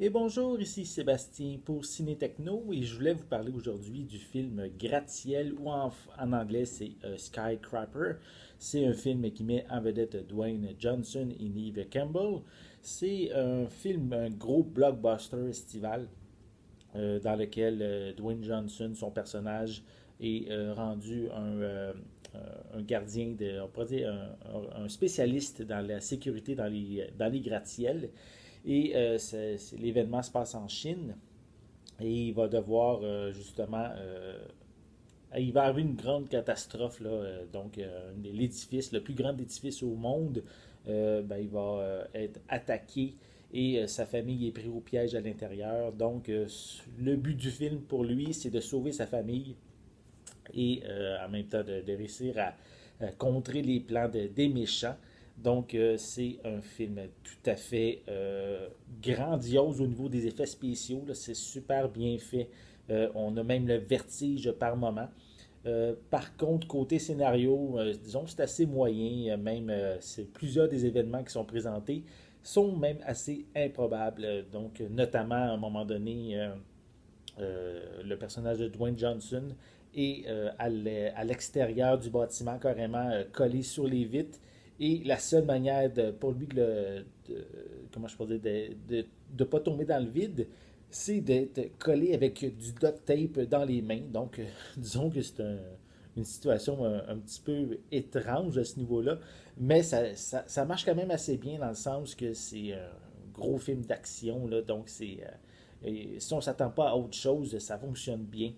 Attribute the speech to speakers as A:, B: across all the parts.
A: Et bonjour, ici Sébastien pour Ciné Techno et je voulais vous parler aujourd'hui du film Gratte-ciel ou en anglais c'est Skycraper. C'est un film qui met en vedette Dwayne Johnson et Neve Campbell. C'est un film, un gros blockbuster estival dans lequel Dwayne Johnson, son personnage, est rendu un gardien, on pourrait dire un spécialiste dans la sécurité dans les gratte-ciels. Et l'événement se passe en Chine et il va devoir justement il va arriver une grande catastrophe là, donc l'édifice, le plus grand édifice au monde, il va être attaqué et sa famille est prise au piège à l'intérieur. Donc le but du film pour lui, c'est de sauver sa famille et en même temps de réussir à contrer les plans des méchants. Donc, c'est un film tout à fait grandiose au niveau des effets spéciaux. C'est super bien fait. On a même le vertige par moment. Par contre, côté scénario, disons que c'est assez moyen. Même c'est plusieurs des événements qui sont présentés sont même assez improbables. Donc, notamment à un moment donné, le personnage de Dwayne Johnson est à l'extérieur du bâtiment, carrément collé sur les vitres. Et la seule manière pour lui comment je peux dire, de ne pas tomber dans le vide, c'est d'être collé avec du duct tape dans les mains. Donc, disons que c'est une situation un petit peu étrange à ce niveau-là, mais ça marche quand même assez bien dans le sens que c'est un gros film d'action, là, donc et si on ne s'attend pas à autre chose, ça fonctionne bien.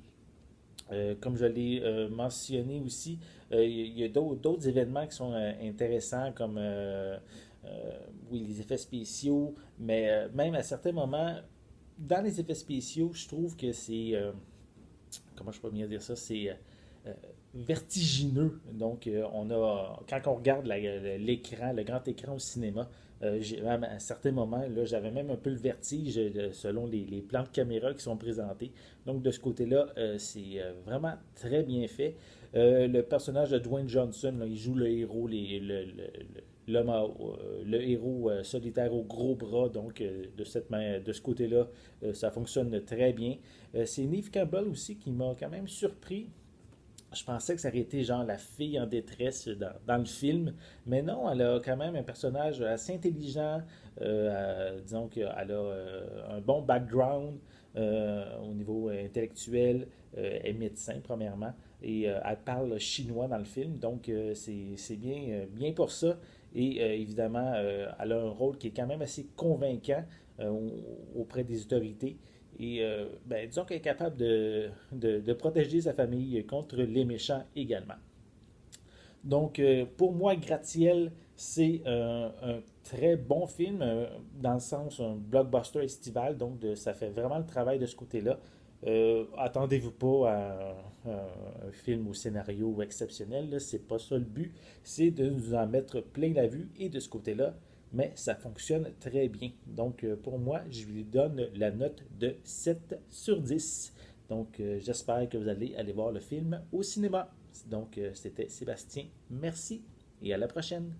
A: Comme je l'ai mentionné aussi, il y a d'autres événements qui sont intéressants comme oui, les effets spéciaux, mais même à certains moments, dans les effets spéciaux, je trouve que c'est, comment je peux bien dire ça, c'est euh, vertigineux. Donc, quand on regarde l'écran, le grand écran au cinéma, à un certain moment, là, j'avais même un peu le vertige selon les plans de caméra qui sont présentés. Donc, de ce côté-là, c'est vraiment très bien fait. Le personnage de Dwayne Johnson, là, il joue le héros, l'homme le héros solitaire aux gros bras. Donc, de ce côté-là, ça fonctionne très bien. C'est Neve Campbell aussi qui m'a quand même surpris. Je pensais que ça aurait été genre la fille en détresse dans le film, mais non, elle a quand même un personnage assez intelligent. Disons qu'elle a un bon background au niveau intellectuel. Elle est médecin, premièrement, et elle parle chinois dans le film, donc c'est bien, bien pour ça. Et évidemment, elle a un rôle qui est quand même assez convaincant auprès des autorités. Et disons qu'elle est capable de protéger sa famille contre les méchants également. Donc, pour moi, Gratte-ciel, c'est un très bon film, dans le sens un blockbuster estival. Donc, ça fait vraiment le travail de ce côté-là. Attendez-vous pas à un film au scénario exceptionnel, là, c'est pas ça le but. C'est de nous en mettre plein la vue et de ce côté-là, mais ça fonctionne très bien. Donc, pour moi, je lui donne la note de 7 sur 10. Donc, j'espère que vous allez aller voir le film au cinéma. Donc, c'était Sébastien. Merci et à la prochaine.